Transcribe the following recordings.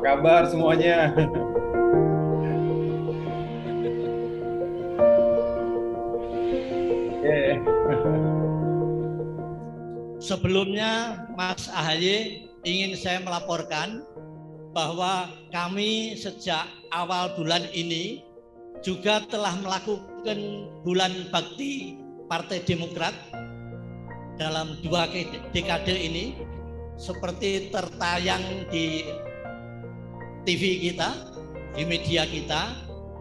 Apa kabar semuanya? Oke. Sebelumnya, Mas AHY ingin saya melaporkan bahwa kami sejak awal bulan ini juga telah melakukan bulan bakti Partai Demokrat dalam 2 dekade ini, seperti tertayang di TV kita, di media kita.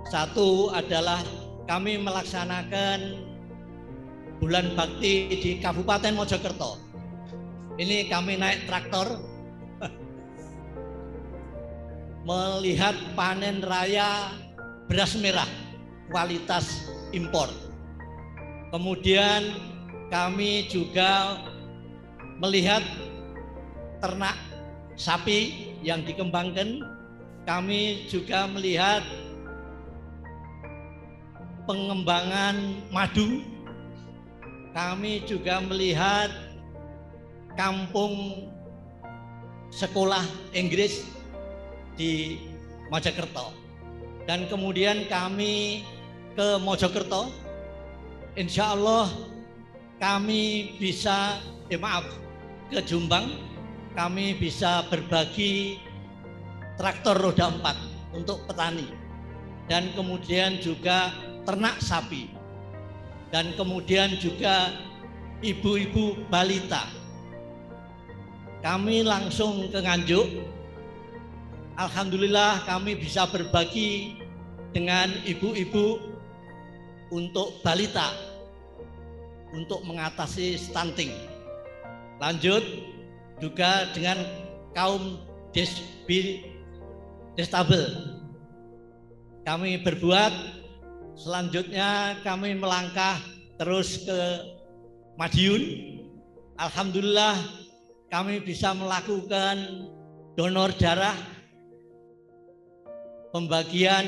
Satu adalah kami melaksanakan bulan bakti di Kabupaten Mojokerto. Ini kami naik traktor melihat panen raya beras merah kualitas impor. Kemudian kami juga melihat ternak sapi yang dikembangkan. Kami juga melihat pengembangan madu. Kami juga melihat kampung sekolah Inggris di Mojokerto. Dan kemudian kami ke Mojokerto. Insya Allah kami bisa, ke Jombang, kami bisa berbagi traktor roda 4 untuk petani. Dan kemudian juga ternak sapi. Dan kemudian juga ibu-ibu balita. Kami langsung ke Nganjuk. Alhamdulillah kami bisa berbagi dengan ibu-ibu untuk balita, untuk mengatasi stunting. Lanjut juga dengan kaum disabel. Kami berbuat. Selanjutnya kami melangkah terus ke Madiun. Alhamdulillah kami bisa melakukan donor darah, pembagian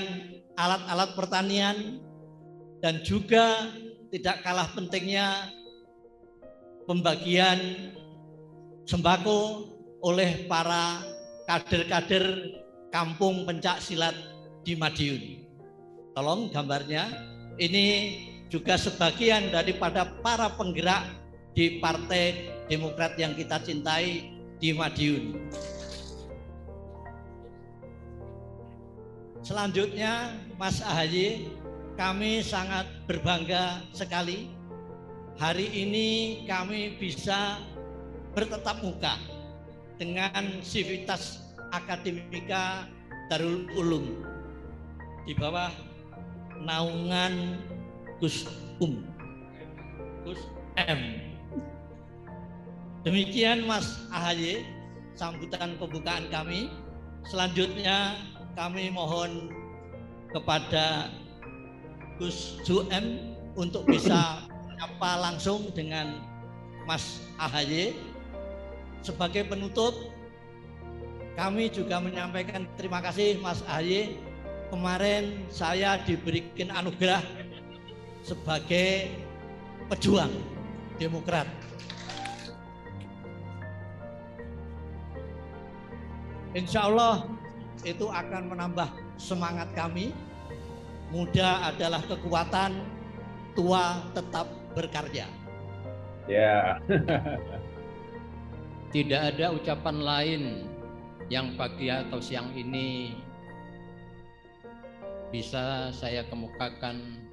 alat-alat pertanian, dan juga tidak kalah pentingnya pembagian sembako oleh para kader-kader kampung pencak silat di Madiun. Tolong gambarnya. Ini juga sebagian daripada para penggerak di Partai Demokrat yang kita cintai di Madiun. Selanjutnya, Mas AHY, kami sangat berbangga sekali hari ini kami bisa bertatap muka dengan Sivitas Akademika Darul Ulum di bawah naungan Gus M. Demikian Mas AHY sambutan pembukaan kami. Selanjutnya kami mohon kepada Gus M untuk bisa menyapa langsung dengan Mas AHY. Sebagai penutup, kami juga menyampaikan terima kasih Mas AHY. Kemarin saya diberikan anugerah sebagai pejuang Demokrat. Insya Allah itu akan menambah semangat kami. Muda adalah kekuatan, tua tetap berkarya. Ya. Tidak ada ucapan lain yang pagi atau siang ini bisa saya kemukakan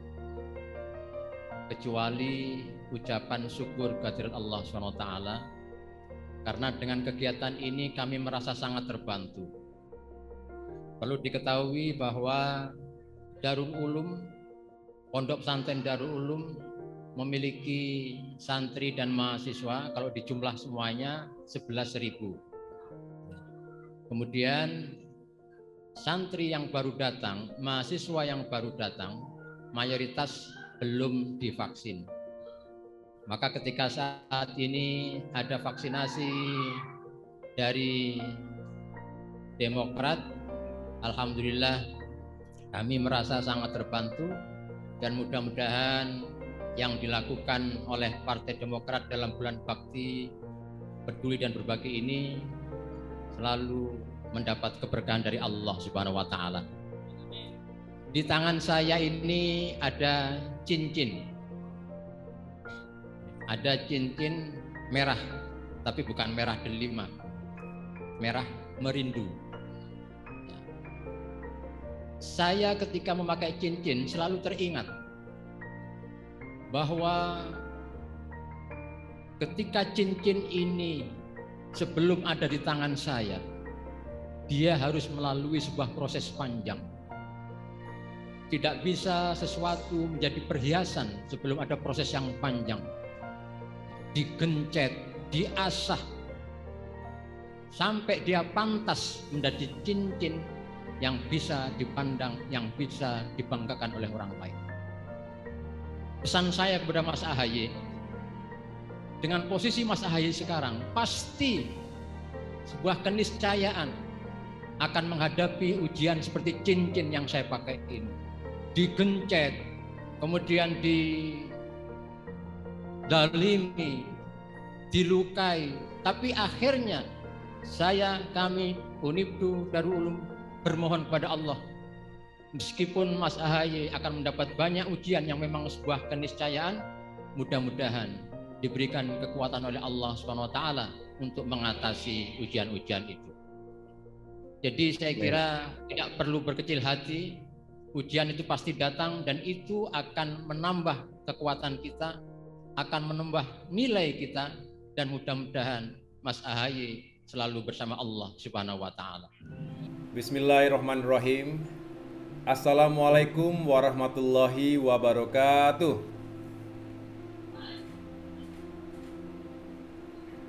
kecuali ucapan syukur kehadirat Allah SWT, karena dengan kegiatan ini kami merasa sangat terbantu. Perlu diketahui bahwa Darul Ulum, Pondok Pesantren Darul Ulum memiliki santri dan mahasiswa kalau dijumlah semuanya 11.000. Kemudian santri yang baru datang, mahasiswa yang baru datang, mayoritas belum divaksin. Maka ketika saat ini ada vaksinasi dari Demokrat, alhamdulillah kami merasa sangat terbantu, dan mudah-mudahan yang dilakukan oleh Partai Demokrat dalam bulan bakti peduli dan berbagi ini selalu mendapat keberkahan dari Allah Subhanahu wa taala. Di tangan saya ini ada cincin. Ada cincin merah, tapi bukan merah delima. Merah merindu. Saya ketika memakai cincin selalu teringat bahwa ketika cincin ini sebelum ada di tangan saya, dia harus melalui sebuah proses panjang. Tidak bisa sesuatu menjadi perhiasan sebelum ada proses yang panjang. Digencet, diasah, sampai dia pantas menjadi cincin yang bisa dipandang, yang bisa dibanggakan oleh orang lain. Pesan saya kepada Mas AHY, dengan posisi Mas AHY sekarang, pasti sebuah keniscayaan akan menghadapi ujian seperti cincin yang saya pakai ini. Digencet, kemudian didalimi, dilukai, tapi akhirnya kami Unibdu Darul Ulum bermohon kepada Allah, meskipun Mas AHY akan mendapat banyak ujian yang memang sebuah keniscayaan, mudah-mudahan diberikan kekuatan oleh Allah Subhanahu wa taala untuk mengatasi ujian-ujian itu. Jadi saya kira tidak perlu berkecil hati, ujian itu pasti datang dan itu akan menambah kekuatan kita, akan menambah nilai kita, dan mudah-mudahan Mas AHY selalu bersama Allah Subhanahu wa taala. Bismillahirrahmanirrahim. Assalamualaikum warahmatullahi wabarakatuh.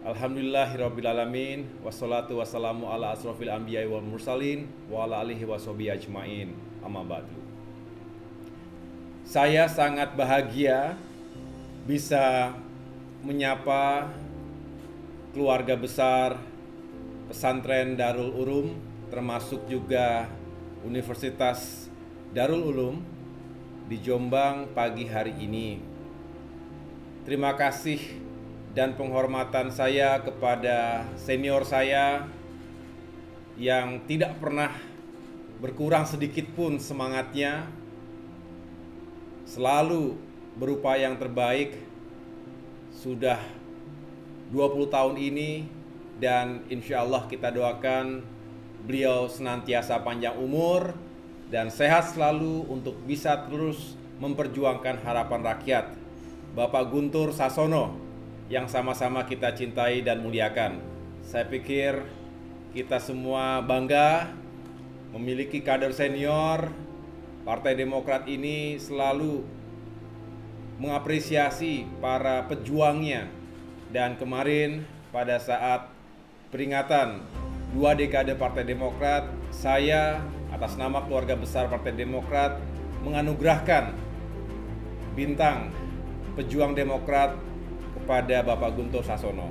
Alhamdulillahirrabbilalamin. Wassalatu wassalamu ala asrofil anbiya'i wal mursalin wa ala alihi washabihi ajmain. Amma ba'du. Saya sangat bahagia bisa menyapa keluarga besar pesantren Darul Ulum, termasuk juga Universitas Darul Ulum di Jombang pagi hari ini. Terima kasih dan penghormatan saya kepada senior saya yang tidak pernah berkurang sedikit pun semangatnya, selalu berupaya yang terbaik, sudah 20 tahun ini, dan insya Allah kita doakan beliau senantiasa panjang umur dan sehat selalu untuk bisa terus memperjuangkan harapan rakyat. Bapak Guntur Sasono yang sama-sama kita cintai dan muliakan. Saya pikir kita semua bangga memiliki kader senior. Partai Demokrat ini selalu mengapresiasi para pejuangnya, dan kemarin pada saat peringatan 2 dekade Partai Demokrat, saya atas nama keluarga besar Partai Demokrat menganugerahkan bintang pejuang Demokrat kepada Bapak Guntur Sasono.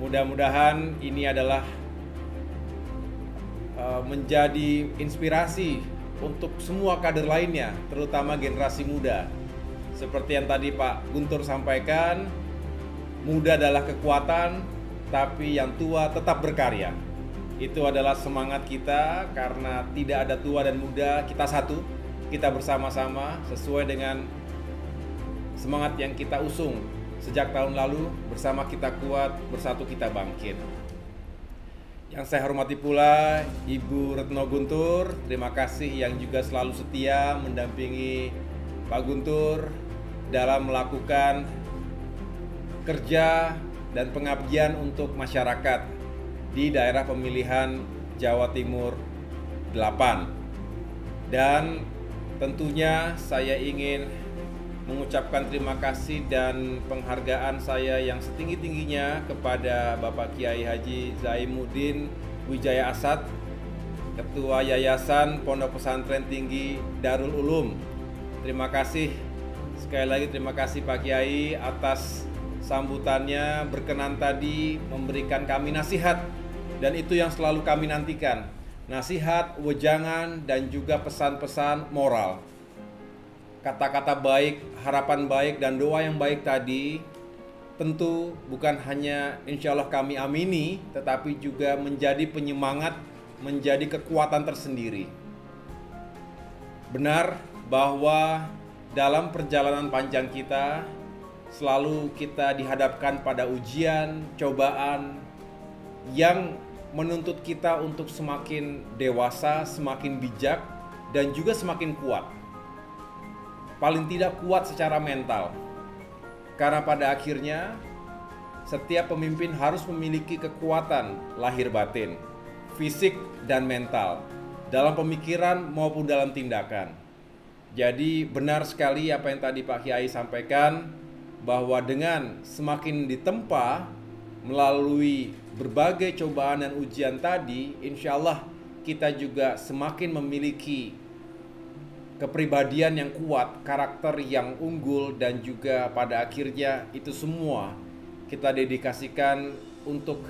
Mudah-mudahan ini adalah menjadi inspirasi untuk semua kader lainnya, terutama generasi muda. Seperti yang tadi Pak Guntur sampaikan, muda adalah kekuatan, tapi yang tua tetap berkarya. Itu adalah semangat kita, karena tidak ada tua dan muda, kita satu, kita bersama-sama sesuai dengan semangat yang kita usung sejak tahun lalu. Bersama kita kuat, bersatu kita bangkit. Yang saya hormati pula Ibu Retno Guntur, terima kasih yang juga selalu setia mendampingi Pak Guntur dalam melakukan kerja dan pengabdian untuk masyarakat di daerah pemilihan Jawa Timur 8. Dan tentunya saya ingin mengucapkan terima kasih dan penghargaan saya yang setinggi-tingginya kepada Bapak Kiai Haji Zaimuddin Wijaya Asad, Ketua Yayasan Pondok Pesantren Tinggi Darul Ulum. Terima kasih, sekali lagi terima kasih Pak Kiai atas sambutannya, berkenan tadi memberikan kami nasihat, dan itu yang selalu kami nantikan, nasihat, wejangan, dan juga pesan-pesan moral. Kata-kata baik, harapan baik, dan doa yang baik tadi tentu bukan hanya insya Allah kami amini, tetapi juga menjadi penyemangat, menjadi kekuatan tersendiri. Benar bahwa dalam perjalanan panjang kita, selalu kita dihadapkan pada ujian, cobaan yang menuntut kita untuk semakin dewasa, semakin bijak, dan juga semakin kuat. Paling tidak kuat secara mental. Karena pada akhirnya, setiap pemimpin harus memiliki kekuatan lahir batin, fisik dan mental, dalam pemikiran maupun dalam tindakan. Jadi benar sekali apa yang tadi Pak Kiai sampaikan, bahwa dengan semakin ditempa melalui berbagai cobaan dan ujian tadi, insya Allah kita juga semakin memiliki kepribadian yang kuat, karakter yang unggul, dan juga pada akhirnya itu semua kita dedikasikan untuk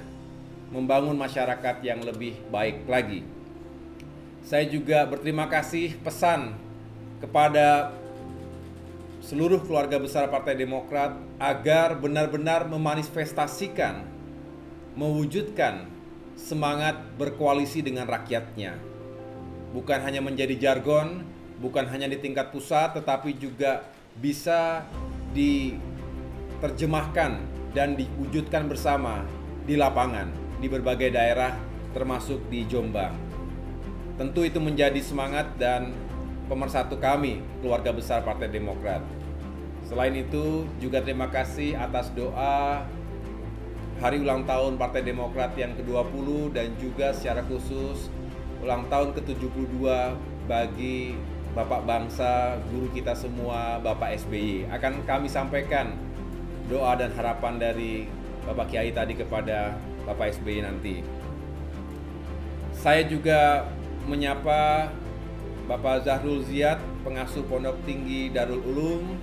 membangun masyarakat yang lebih baik lagi. Saya juga berterima kasih pesan kepada seluruh keluarga besar Partai Demokrat agar benar-benar memanifestasikan, mewujudkan semangat berkoalisi dengan rakyatnya. Bukan hanya menjadi jargon, bukan hanya di tingkat pusat, tetapi juga bisa diterjemahkan dan diwujudkan bersama di lapangan, di berbagai daerah, termasuk di Jombang. Tentu itu menjadi semangat dan pemersatu kami, keluarga besar Partai Demokrat. Selain itu, juga terima kasih atas doa hari ulang tahun Partai Demokrat yang ke-20 dan juga secara khusus ulang tahun ke-72 bagi Bapak Bangsa, guru kita semua, Bapak SBY. Akan kami sampaikan doa dan harapan dari Bapak Kiai tadi kepada Bapak SBY nanti. Saya juga menyapa Bapak Zahrul Ziyad, pengasuh Pondok Tinggi Darul Ulum,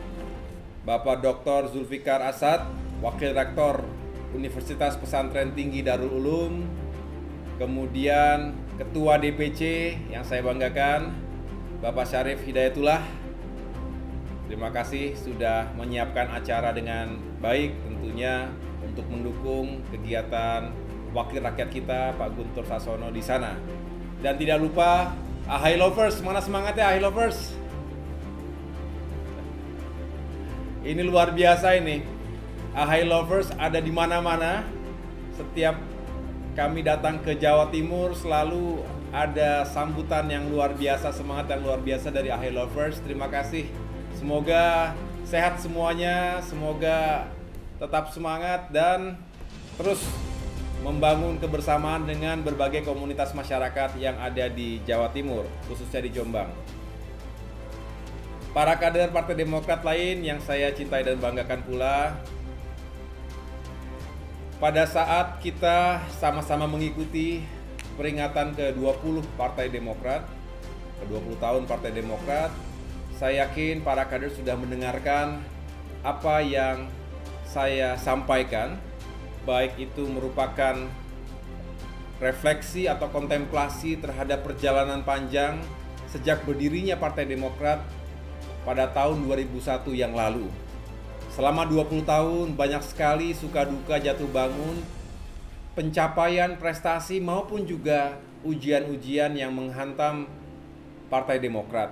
Bapak Dr. Zulfikar Asad, Wakil Rektor Universitas Pesantren Tinggi Darul Ulum, kemudian Ketua DPC yang saya banggakan, Bapak Syarif Hidayatullah. Terima kasih sudah menyiapkan acara dengan baik, tentunya untuk mendukung kegiatan wakil rakyat kita Pak Guntur Sassono di sana. Dan tidak lupa Ahai Lovers, mana semangatnya Ahai Lovers? Ini luar biasa ini. Ahai Lovers ada di mana-mana. Setiap kami datang ke Jawa Timur selalu ada sambutan yang luar biasa, semangat yang luar biasa dari Ahai Lovers. Terima kasih. Semoga sehat semuanya, semoga tetap semangat dan terus membangun kebersamaan dengan berbagai komunitas masyarakat yang ada di Jawa Timur, khususnya di Jombang. Para kader Partai Demokrat lain yang saya cintai dan banggakan pula, pada saat kita sama-sama mengikuti peringatan ke-20 Partai Demokrat, ke-20 tahun Partai Demokrat, saya yakin para kader sudah mendengarkan apa yang saya sampaikan, baik itu merupakan refleksi atau kontemplasi terhadap perjalanan panjang sejak berdirinya Partai Demokrat pada tahun 2001 yang lalu. Selama 20 tahun banyak sekali suka duka jatuh bangun, pencapaian prestasi maupun juga ujian-ujian yang menghantam Partai Demokrat.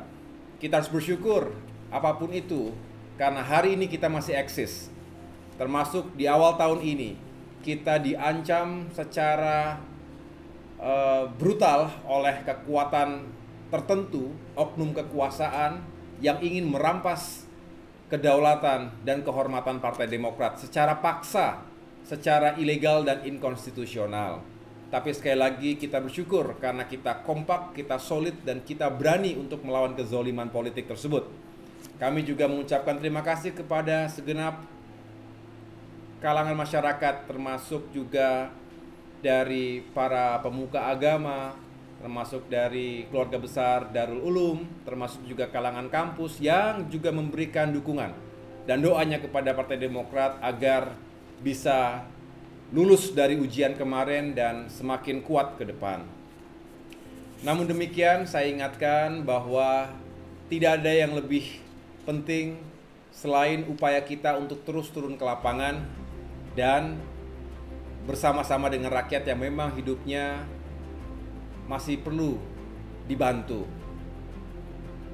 Kita harus bersyukur apapun itu karena hari ini kita masih eksis. Termasuk di awal tahun ini kita diancam secara brutal oleh kekuatan tertentu, oknum kekuasaan yang ingin merampas kedaulatan dan kehormatan Partai Demokrat secara paksa, secara ilegal dan inkonstitusional. Tapi sekali lagi kita bersyukur karena kita kompak, kita solid, dan kita berani untuk melawan kezoliman politik tersebut. Kami juga mengucapkan terima kasih kepada segenap kalangan masyarakat, termasuk juga dari para pemuka agama, termasuk dari keluarga besar Darul Ulum, termasuk juga kalangan kampus yang juga memberikan dukungan dan doanya kepada Partai Demokrat agar bisa lulus dari ujian kemarin dan semakin kuat ke depan. Namun demikian, saya ingatkan bahwa tidak ada yang lebih penting selain upaya kita untuk terus turun ke lapangan, dan bersama-sama dengan rakyat yang memang hidupnya masih perlu dibantu.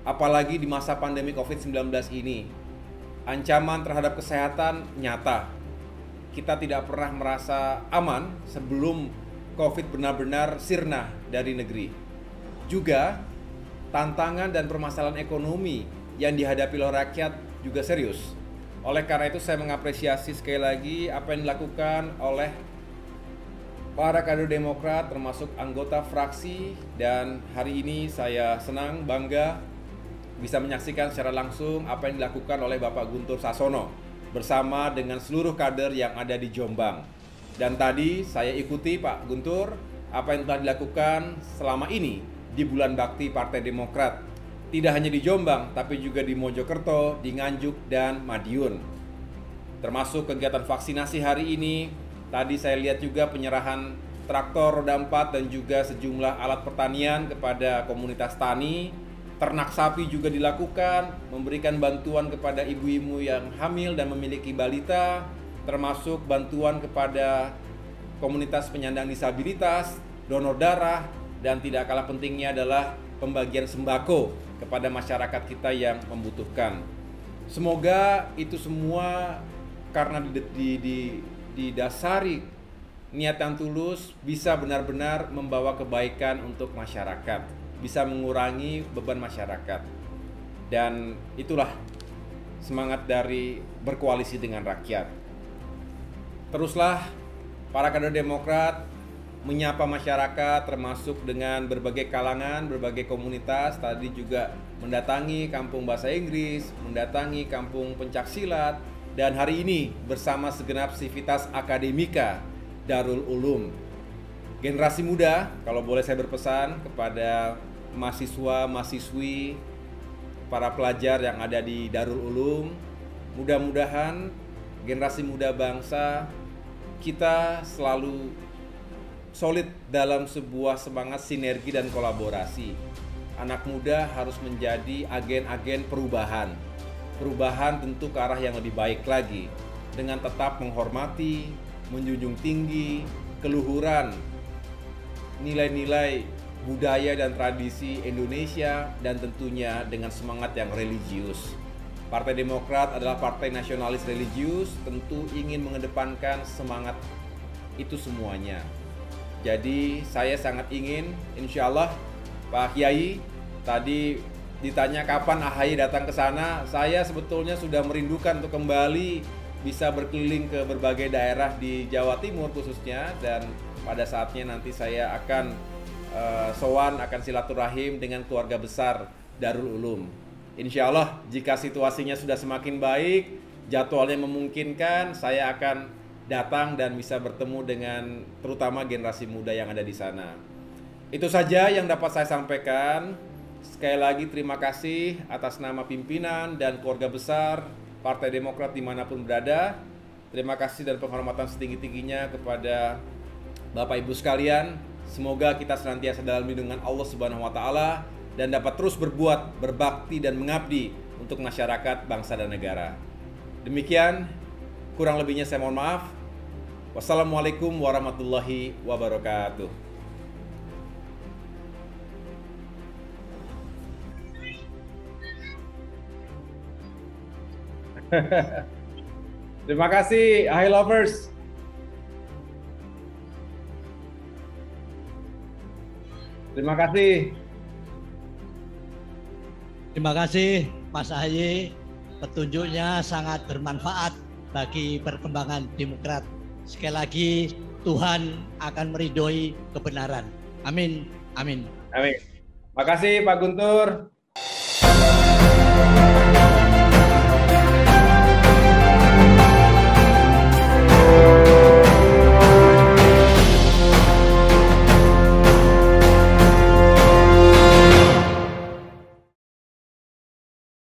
Apalagi di masa pandemi COVID-19 ini, ancaman terhadap kesehatan nyata. Kita tidak pernah merasa aman sebelum COVID benar-benar sirna dari negeri. Juga tantangan dan permasalahan ekonomi yang dihadapi oleh rakyat juga serius. Oleh karena itu saya mengapresiasi sekali lagi apa yang dilakukan oleh para kader Demokrat termasuk anggota fraksi, dan hari ini saya senang, bangga bisa menyaksikan secara langsung apa yang dilakukan oleh Bapak Guntur Sassono bersama dengan seluruh kader yang ada di Jombang. Dan tadi saya ikuti Pak Guntur apa yang telah dilakukan selama ini di Bulan Bakti Partai Demokrat. Tidak hanya di Jombang, tapi juga di Mojokerto, di Nganjuk, dan Madiun. Termasuk kegiatan vaksinasi hari ini, tadi saya lihat juga penyerahan traktor roda 4 dan juga sejumlah alat pertanian kepada komunitas tani. Ternak sapi juga dilakukan, memberikan bantuan kepada ibu-ibu yang hamil dan memiliki balita, termasuk bantuan kepada komunitas penyandang disabilitas, donor darah, dan tidak kalah pentingnya adalah pembagian sembako kepada masyarakat kita yang membutuhkan. Semoga itu semua karena didasari niat yang tulus bisa benar-benar membawa kebaikan untuk masyarakat, bisa mengurangi beban masyarakat. Dan itulah semangat dari berkoalisi dengan rakyat. Teruslah para kader Demokrat menyapa masyarakat termasuk dengan berbagai kalangan, berbagai komunitas. Tadi juga mendatangi kampung bahasa Inggris, mendatangi kampung pencaksilat, dan hari ini bersama segenap sivitas akademika Darul Ulum. Generasi muda, kalau boleh saya berpesan kepada mahasiswa, mahasiswi, para pelajar yang ada di Darul Ulum, mudah-mudahan generasi muda bangsa kita selalu solid dalam sebuah semangat sinergi dan kolaborasi. Anak muda harus menjadi agen-agen perubahan. Perubahan tentu ke arah yang lebih baik lagi, dengan tetap menghormati, menjunjung tinggi keluhuran, nilai-nilai budaya dan tradisi Indonesia, dan tentunya dengan semangat yang religius. Partai Demokrat adalah partai nasionalis religius, tentu ingin mengedepankan semangat itu semuanya. Jadi saya sangat ingin, insya Allah Pak Kiai, tadi ditanya kapan AHY datang ke sana, saya sebetulnya sudah merindukan untuk kembali bisa berkeliling ke berbagai daerah di Jawa Timur khususnya, dan pada saatnya nanti saya akan sowan, akan silaturahim dengan keluarga besar Darul Ulum. Insya Allah jika situasinya sudah semakin baik, jadwalnya memungkinkan, saya akan datang dan bisa bertemu dengan terutama generasi muda yang ada di sana. Itu saja yang dapat saya sampaikan. Sekali lagi terima kasih atas nama pimpinan dan keluarga besar Partai Demokrat dimanapun berada. Terima kasih dan penghormatan setinggi-tingginya kepada Bapak Ibu sekalian. Semoga kita senantiasa dalam lindungan Allah Subhanahu wa Ta'ala dan dapat terus berbuat, berbakti, dan mengabdi untuk masyarakat, bangsa, dan negara. Demikian, kurang lebihnya saya mohon maaf. Wassalamualaikum warahmatullahi wabarakatuh. Terima kasih, AHY Lovers. Terima kasih. Terima kasih Mas AHY, petunjuknya sangat bermanfaat bagi perkembangan Demokrat. Sekali lagi Tuhan akan meridhoi kebenaran. Amin. Amin. Amin. Makasih Pak Guntur.